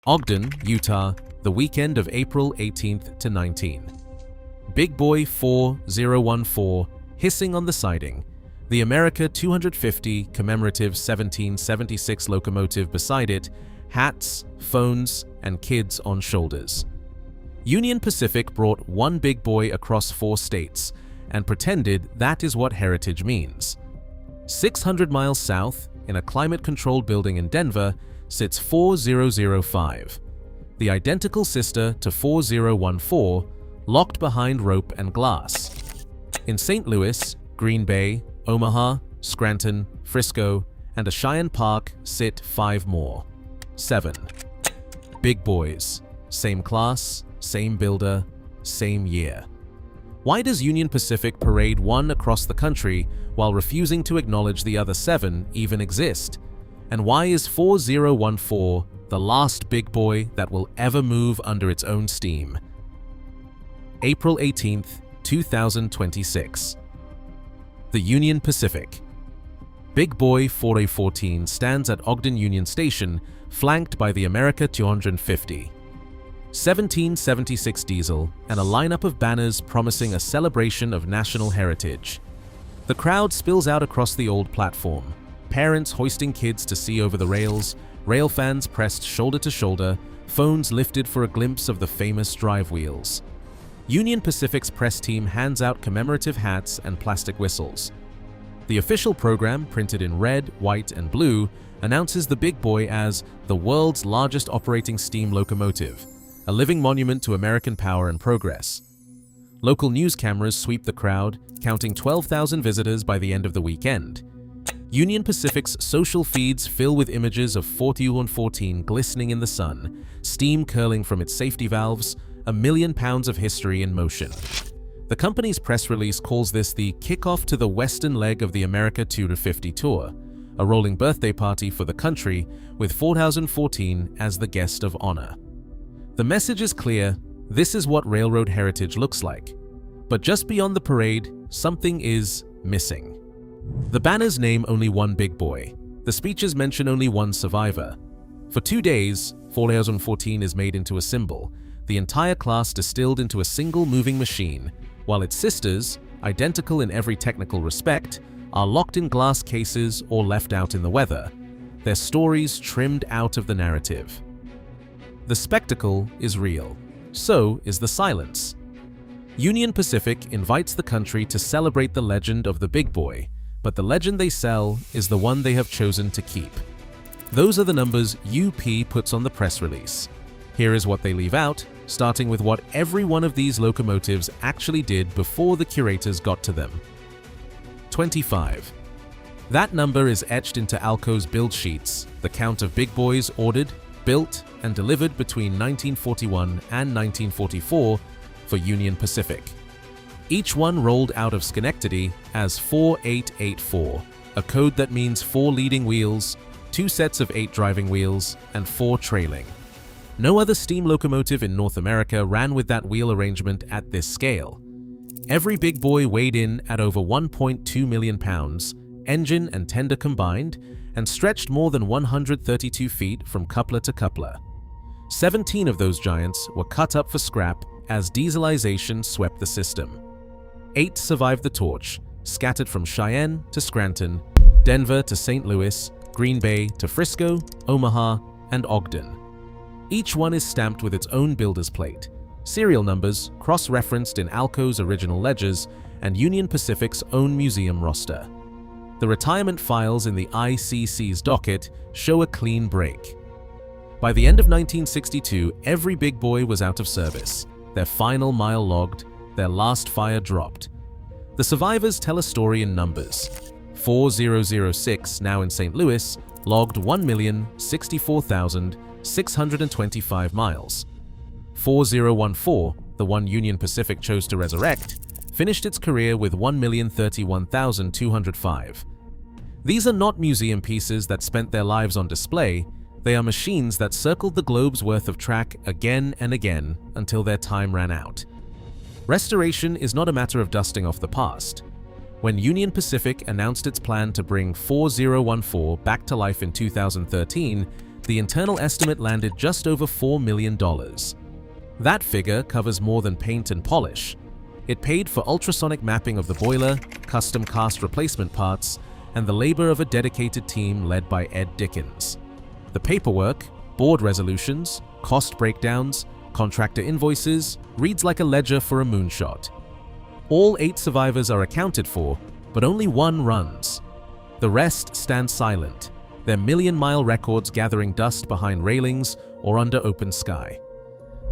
Ogden, Utah, the weekend of April 18th to 19. Big Boy 4014 hissing on the siding. The America 250 commemorative 1776 locomotive beside it, hats, phones, and kids on shoulders. Union Pacific brought one big boy across 4 states and pretended that is what heritage means. 600 miles south, in a climate-controlled building in Denver, sits 4005, the identical sister to 4014, locked behind rope and glass. In St. Louis, Green Bay, Omaha, Scranton, Frisco, and a Cheyenne Park sit 5 more. 7. Big boys. Same class, same builder, same year. Why does Union Pacific parade one across the country while refusing to acknowledge the other 7 even exist? And why is 4014 the last big boy that will ever move under its own steam? April 18th, 2026. The Union Pacific. Big Boy 4014 stands at Ogden Union Station, flanked by the America 250. 1776 diesel and a lineup of banners promising a celebration of national heritage. The crowd spills out across the old platform, parents hoisting kids to see over the rails, rail fans pressed shoulder to shoulder, phones lifted for a glimpse of the famous drive wheels. Union Pacific's press team hands out commemorative hats and plastic whistles. The official program, printed in red, white, and blue, announces the Big Boy as the world's largest operating steam locomotive, a living monument to American power and progress. Local news cameras sweep the crowd, counting 12,000 visitors by the end of the weekend. Union Pacific's social feeds fill with images of 4114 glistening in the sun, steam curling from its safety valves, 1 million pounds of history in motion. The company's press release calls this the kickoff to the western leg of the America 250 tour, a rolling birthday party for the country with 4014 as the guest of honor. The message is clear: this is what railroad heritage looks like. But just beyond the parade, something is missing. The banners name only one big boy. The speeches mention only one survivor. For 2 days, 4014 is made into a symbol, the entire class distilled into a single moving machine, while its sisters, identical in every technical respect, are locked in glass cases or left out in the weather, their stories trimmed out of the narrative. The spectacle is real. So is the silence. Union Pacific invites the country to celebrate the legend of the Big Boy, but the legend they sell is the one they have chosen to keep. Those are the numbers UP puts on the press release. Here is what they leave out, starting with what every one of these locomotives actually did before the curators got to them. 25. That number is etched into ALCO's build sheets, the count of big boys ordered, built, and delivered between 1941 and 1944 for Union Pacific. Each one rolled out of Schenectady as 4884, a code that means 4 leading wheels, 2 sets of 8 driving wheels, and 4 trailing. No other steam locomotive in North America ran with that wheel arrangement at this scale. Every big boy weighed in at over 1.2 million pounds, engine and tender combined, and stretched more than 132 feet from coupler to coupler. 17 of those giants were cut up for scrap as dieselization swept the system. 8 survived the torch, scattered from Cheyenne to Scranton, Denver to St. Louis, Green Bay to Frisco, Omaha, and Ogden. Each one is stamped with its own builder's plate, serial numbers cross-referenced in ALCO's original ledgers, and Union Pacific's own museum roster. The retirement files in the ICC's docket show a clean break. By the end of 1962, every big boy was out of service, their final mile logged, their last fire dropped. The survivors tell a story in numbers. 4006, now in St. Louis, logged 1,064,625 miles. 4014, the one Union Pacific chose to resurrect, finished its career with 1,031,205. These are not museum pieces that spent their lives on display. They are machines that circled the globe's worth of track again and again until their time ran out. Restoration is not a matter of dusting off the past. When Union Pacific announced its plan to bring 4014 back to life in 2013, the internal estimate landed just over $4 million. That figure covers more than paint and polish. It paid for ultrasonic mapping of the boiler, custom cast replacement parts, and the labor of a dedicated team led by Ed Dickens. The paperwork, board resolutions, cost breakdowns, contractor invoices reads like a ledger for a moonshot. All 8 survivors are accounted for, but only one runs. The rest stand silent, their million-mile records gathering dust behind railings or under open sky.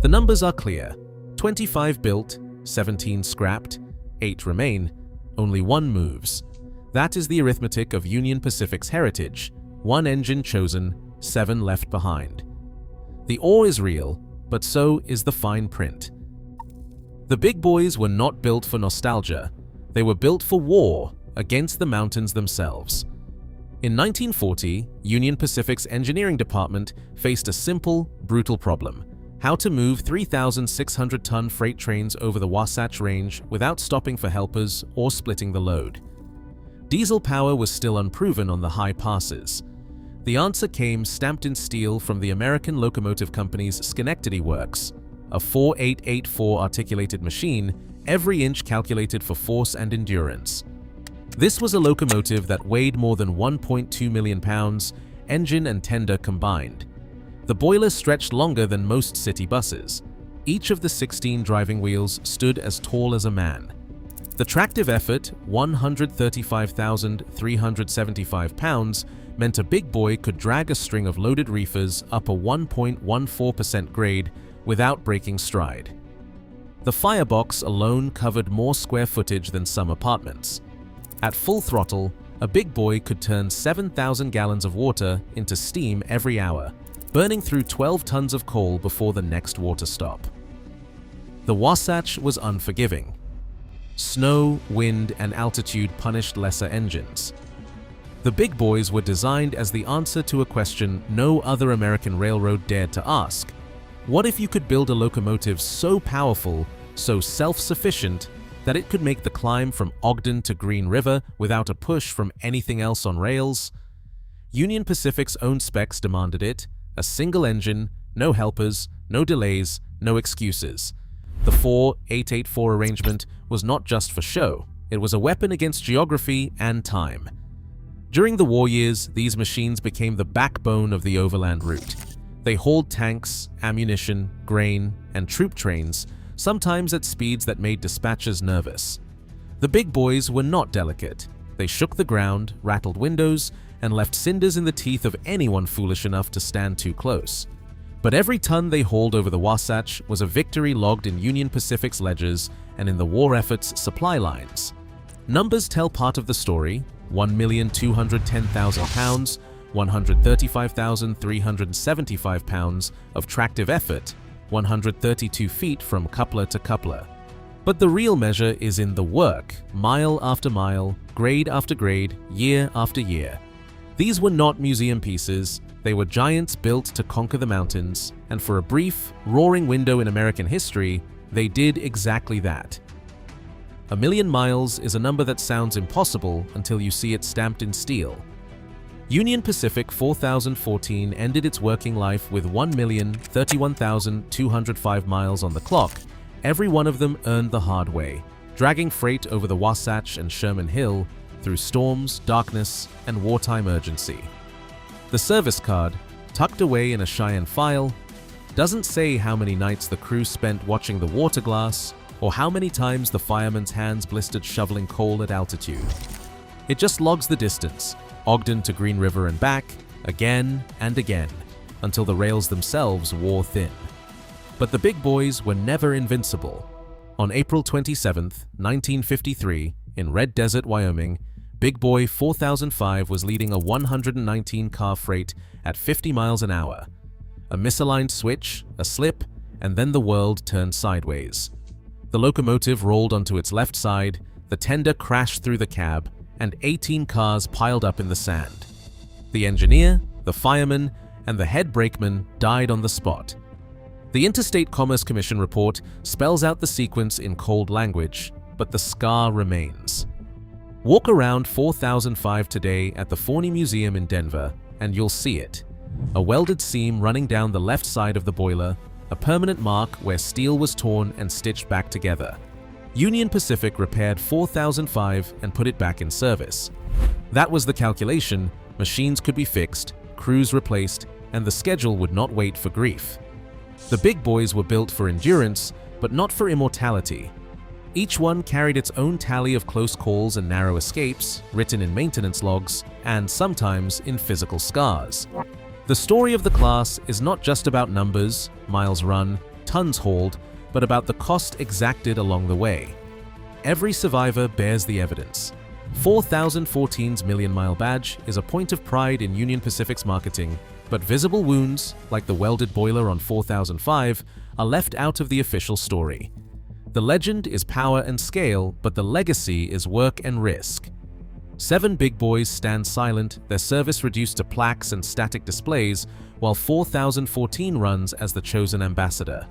The numbers are clear: 25 built, 17 scrapped, 8 remain, only 1 moves. That is the arithmetic of Union Pacific's heritage: 1 engine chosen, 7 left behind. The ore is real, but so is the fine print. The big boys were not built for nostalgia. They were built for war against the mountains themselves. In 1940, Union Pacific's engineering department faced a simple, brutal problem: how to move 3,600-ton freight trains over the Wasatch Range without stopping for helpers or splitting the load. Diesel power was still unproven on the high passes. The answer came stamped in steel from the American Locomotive Company's Schenectady Works, a 4884 articulated machine, every inch calculated for force and endurance. This was a locomotive that weighed more than 1.2 million pounds, engine and tender combined. The boiler stretched longer than most city buses. Each of the 16 driving wheels stood as tall as a man. The tractive effort, 135,375 pounds, meant a big boy could drag a string of loaded reefers up a 1.14% grade without breaking stride. The firebox alone covered more square footage than some apartments. At full throttle, a big boy could turn 7,000 gallons of water into steam every hour, burning through 12 tons of coal before the next water stop. The Wasatch was unforgiving. Snow, wind, and altitude punished lesser engines. The big boys were designed as the answer to a question no other American railroad dared to ask: what if you could build a locomotive so powerful, so self-sufficient, that it could make the climb from Ogden to Green River without a push from anything else on rails? Union Pacific's own specs demanded it: a single engine, no helpers, no delays, no excuses. The 4884 arrangement was not just for show, it was a weapon against geography and time. During the war years, these machines became the backbone of the overland route. They hauled tanks, ammunition, grain, and troop trains, sometimes at speeds that made dispatchers nervous. The big boys were not delicate. They shook the ground, rattled windows, and left cinders in the teeth of anyone foolish enough to stand too close. But every ton they hauled over the Wasatch was a victory logged in Union Pacific's ledgers and in the war effort's supply lines. Numbers tell part of the story: 1,210,000 pounds, 135,375 pounds of tractive effort, 132 feet from coupler to coupler. But the real measure is in the work, mile after mile, grade after grade, year after year. These were not museum pieces, they were giants built to conquer the mountains, and for a brief, roaring window in American history, they did exactly that. 1,000,000 miles is a number that sounds impossible until you see it stamped in steel. Union Pacific 4014 ended its working life with 1,031,205 miles on the clock, every one of them earned the hard way, dragging freight over the Wasatch and Sherman Hill through storms, darkness, and wartime urgency. The service card, tucked away in a Cheyenne file, doesn't say how many nights the crew spent watching the water glass or how many times the fireman's hands blistered shoveling coal at altitude. It just logs the distance, Ogden to Green River and back, again and again, until the rails themselves wore thin. But the big boys were never invincible. On April 27, 1953, in Red Desert, Wyoming, Big Boy 4005 was leading a 119-car freight at 50 miles an hour. A misaligned switch, a slip, and then the world turned sideways. The locomotive rolled onto its left side, the tender crashed through the cab, and 18 cars piled up in the sand. The engineer, the fireman, and the head brakeman died on the spot. The Interstate Commerce Commission report spells out the sequence in cold language, but the scar remains. Walk around 4005 today at the Forney Museum in Denver, and you'll see it. a welded seam running down the left side of the boiler, a permanent mark where steel was torn and stitched back together. Union Pacific repaired 4005 and put it back in service. That was the calculation: machines could be fixed, crews replaced, and the schedule would not wait for grief. The big boys were built for endurance, but not for immortality. Each one carried its own tally of close calls and narrow escapes, written in maintenance logs, and sometimes in physical scars. The story of the class is not just about numbers, miles run, tons hauled, but about the cost exacted along the way. Every survivor bears the evidence. 4014's million-mile badge is a point of pride in Union Pacific's marketing, but visible wounds, like the welded boiler on 4005, are left out of the official story. The legend is power and scale, but the legacy is work and risk. 7 big boys stand silent, their service reduced to plaques and static displays, while 4014 runs as the chosen ambassador.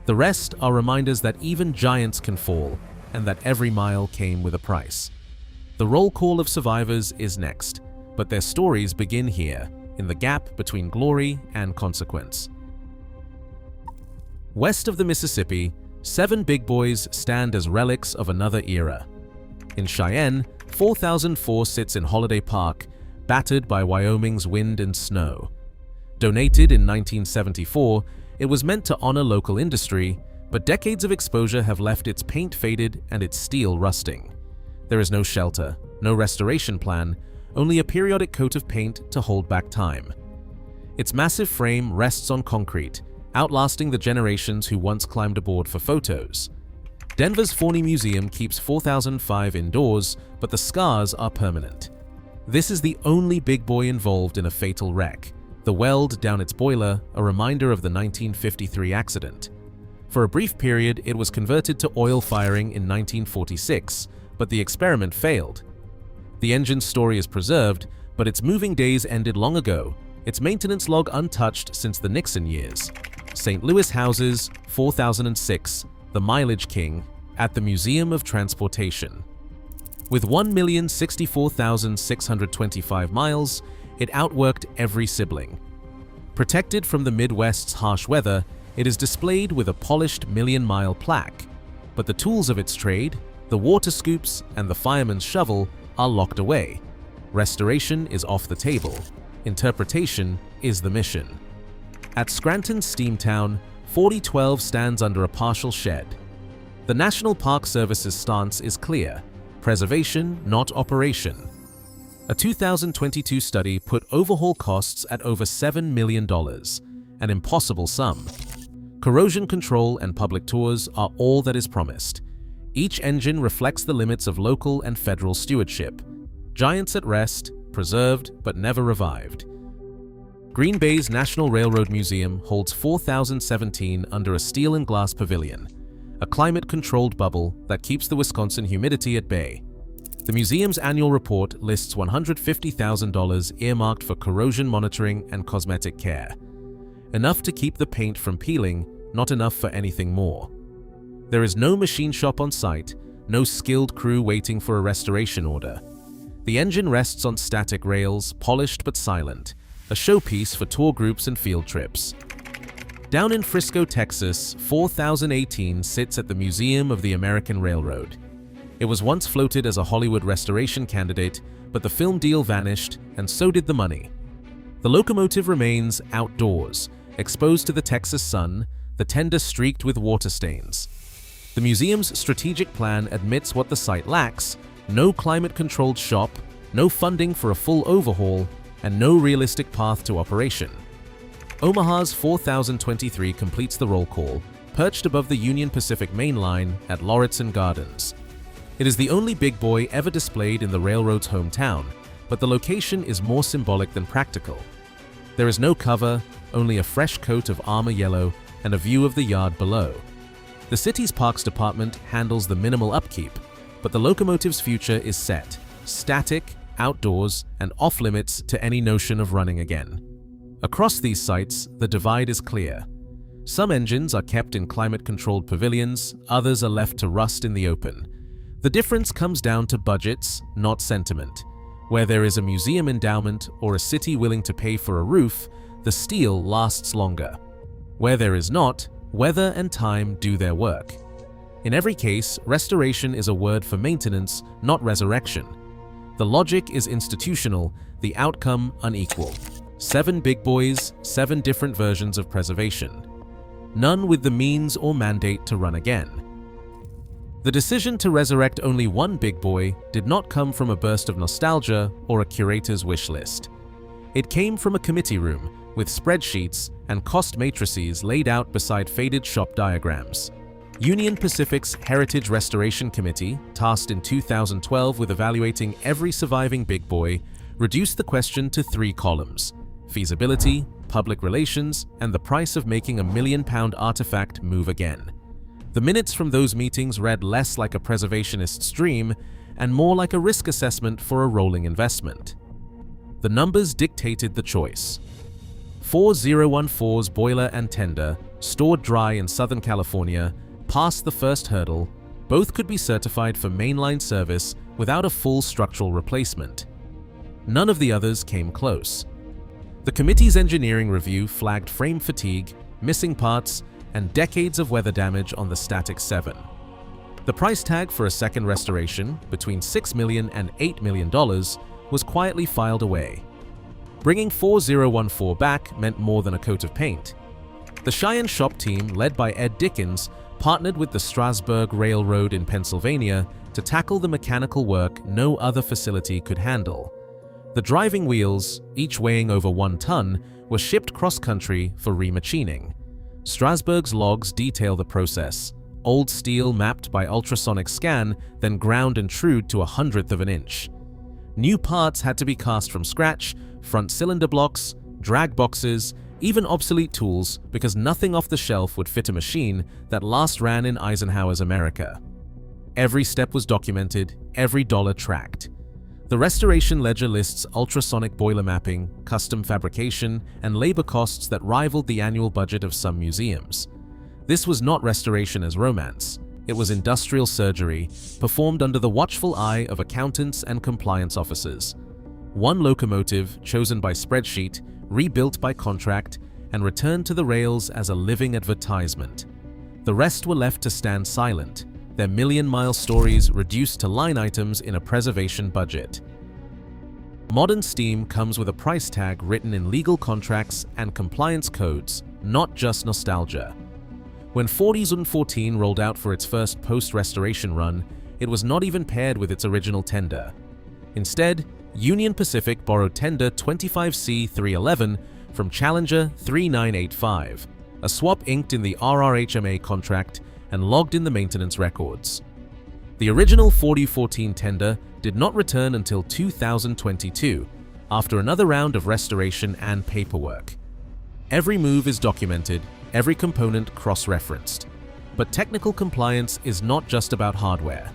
The rest are reminders that even giants can fall, and that every mile came with a price. The roll call of survivors is next, but their stories begin here, in the gap between glory and consequence. West of the Mississippi, 7 big boys stand as relics of another era. In Cheyenne, 4004 sits in Holiday Park, battered by Wyoming's wind and snow. Donated in 1974, it was meant to honor local industry, but decades of exposure have left its paint faded and its steel rusting. There is no shelter, no restoration plan, only a periodic coat of paint to hold back time. Its massive frame rests on concrete, outlasting the generations who once climbed aboard for photos. Denver's Forney Museum keeps 4005 indoors, but the scars are permanent. This is the only big boy involved in a fatal wreck. The weld down its boiler, a reminder of the 1953 accident. For a brief period, it was converted to oil firing in 1946, but the experiment failed. The engine's story is preserved, but its moving days ended long ago, its maintenance log untouched since the Nixon years. St. Louis houses 4006, the Mileage King, at the Museum of Transportation. With 1,064,625 miles, it outworked every sibling. Protected from the Midwest's harsh weather, it is displayed with a polished million-mile plaque, but the tools of its trade, the water scoops and the fireman's shovel, are locked away. Restoration is off the table. Interpretation is the mission. At Scranton's Steamtown, 4012 stands under a partial shed. The National Park Service's stance is clear: preservation, not operation. A 2022 study put overhaul costs at over $7 million, an impossible sum. Corrosion control and public tours are all that is promised. Each engine reflects the limits of local and federal stewardship. Giants at rest, preserved but never revived. Green Bay's National Railroad Museum holds 4017 under a steel and glass pavilion, a climate-controlled bubble that keeps the Wisconsin humidity at bay. The museum's annual report lists $150,000 earmarked for corrosion monitoring and cosmetic care. Enough to keep the paint from peeling, not enough for anything more. There is no machine shop on site, no skilled crew waiting for a restoration order. The engine rests on static rails, polished but silent, a showpiece for tour groups and field trips. Down in Frisco, Texas, 4018 sits at the Museum of the American Railroad. It was once floated as a Hollywood restoration candidate, but the film deal vanished, and so did the money. The locomotive remains outdoors, exposed to the Texas sun, the tender streaked with water stains. The museum's strategic plan admits what the site lacks: no climate-controlled shop, no funding for a full overhaul, and no realistic path to operation. Omaha's 4023 completes the roll call, perched above the Union Pacific Main Line at Lauritsen Gardens. It is the only big boy ever displayed in the railroad's hometown, but the location is more symbolic than practical. There is no cover, only a fresh coat of armor yellow and a view of the yard below. The city's parks department handles the minimal upkeep, but the locomotive's future is set, static, outdoors, and off-limits to any notion of running again. Across these sites, the divide is clear. Some engines are kept in climate-controlled pavilions, others are left to rust in the open. The difference comes down to budgets, not sentiment. Where there is a museum endowment or a city willing to pay for a roof, the steel lasts longer. Where there is not, weather and time do their work. In every case, restoration is a word for maintenance, not resurrection. The logic is institutional, the outcome unequal. 7 big boys, 7 different versions of preservation. None with the means or mandate to run again. The decision to resurrect only one big boy did not come from a burst of nostalgia or a curator's wish list. It came from a committee room with spreadsheets and cost matrices laid out beside faded shop diagrams. Union Pacific's Heritage Restoration Committee, tasked in 2012 with evaluating every surviving big boy, reduced the question to 3 columns: feasibility, public relations, and the price of making a £1 million artifact move again. The minutes from those meetings read less like a preservationist's dream and more like a risk assessment for a rolling investment. The numbers dictated the choice. 4014's boiler and tender, stored dry in Southern California, passed the first hurdle. Both could be certified for mainline service without a full structural replacement. None of the others came close. The committee's engineering review flagged frame fatigue, missing parts, and decades of weather damage on the Static 7. The price tag for a second restoration, between $6 million and $8 million, was quietly filed away. Bringing 4014 back meant more than a coat of paint. The Cheyenne shop team, led by Ed Dickens, partnered with the Strasburg Railroad in Pennsylvania to tackle the mechanical work no other facility could handle. The driving wheels, each weighing over 1 ton, were shipped cross-country for remachining. Strasburg's logs detail the process: old steel mapped by ultrasonic scan, then ground and trued to 1/100th of an inch. New parts had to be cast from scratch, front cylinder blocks, drag boxes, even obsolete tools, because nothing off the shelf would fit a machine that last ran in Eisenhower's America. Every step was documented, every dollar tracked. The restoration ledger lists ultrasonic boiler mapping, custom fabrication, and labor costs that rivaled the annual budget of some museums. This was not restoration as romance. It was industrial surgery, performed under the watchful eye of accountants and compliance officers. One locomotive, chosen by spreadsheet, rebuilt by contract, and returned to the rails as a living advertisement. The rest were left to stand silent, their million-mile stories reduced to line items in a preservation budget. Modern steam comes with a price tag written in legal contracts and compliance codes, not just nostalgia. When 4014 rolled out for its first post-restoration run, it was not even paired with its original tender. Instead, Union Pacific borrowed tender 25C311 from Challenger 3985, a swap inked in the RRHMA contract and logged in the maintenance records. The original 4014 tender did not return until 2022, after another round of restoration and paperwork. Every move is documented, every component cross-referenced. But technical compliance is not just about hardware.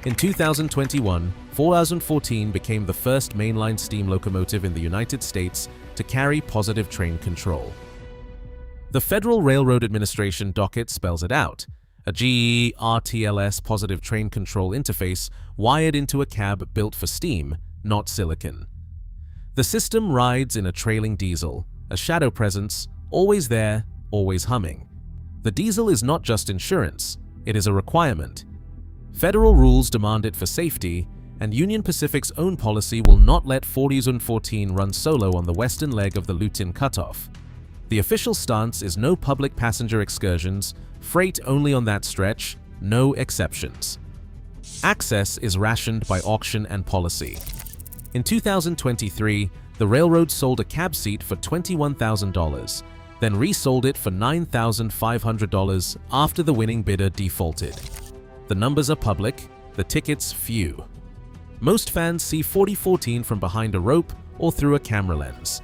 In 2021, 4014 became the first mainline steam locomotive in the United States to carry positive train control. The Federal Railroad Administration docket spells it out: a GE RTLS positive train control interface wired into a cab built for steam, not silicon. The system rides in a trailing diesel, a shadow presence, always there, always humming. The diesel is not just insurance, it is a requirement. Federal rules demand it for safety, and Union Pacific's own policy will not let 4014 run solo on the western leg of the Lutin Cutoff. The official stance is no public passenger excursions, freight only on that stretch, no exceptions. Access is rationed by auction and policy. In 2023, the railroad sold a cab seat for $21,000, then resold it for $9,500 after the winning bidder defaulted. The numbers are public, the tickets few. Most fans see 4014 from behind a rope or through a camera lens.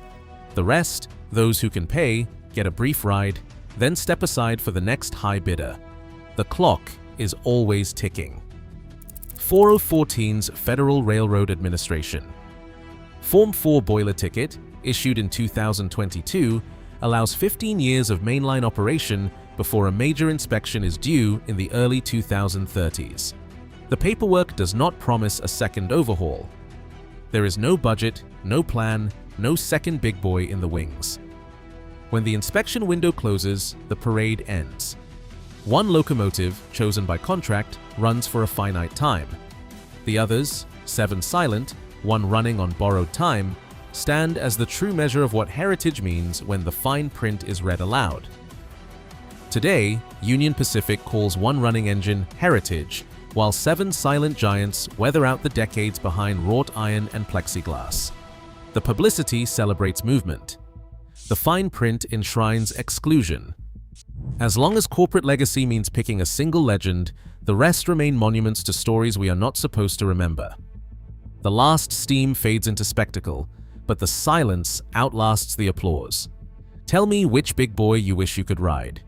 The rest, those who can pay, get a brief ride, then step aside for the next high bidder. The clock is always ticking. 4014's Federal Railroad Administration. Form 4 boiler ticket, issued in 2022, allows 15 years of mainline operation before a major inspection is due in the early 2030s. The paperwork does not promise a second overhaul. There is no budget, no plan, no second big boy in the wings. When the inspection window closes, the parade ends. One locomotive, chosen by contract, runs for a finite time. The others, 7 silent, 1 running on borrowed time, stand as the true measure of what heritage means when the fine print is read aloud. Today, Union Pacific calls one running engine heritage, while 7 silent giants weather out the decades behind wrought iron and plexiglass. The publicity celebrates movement. The fine print enshrines exclusion. As long as corporate legacy means picking a single legend, the rest remain monuments to stories we are not supposed to remember. The last steam fades into spectacle, but the silence outlasts the applause. Tell me which big boy you wish you could ride.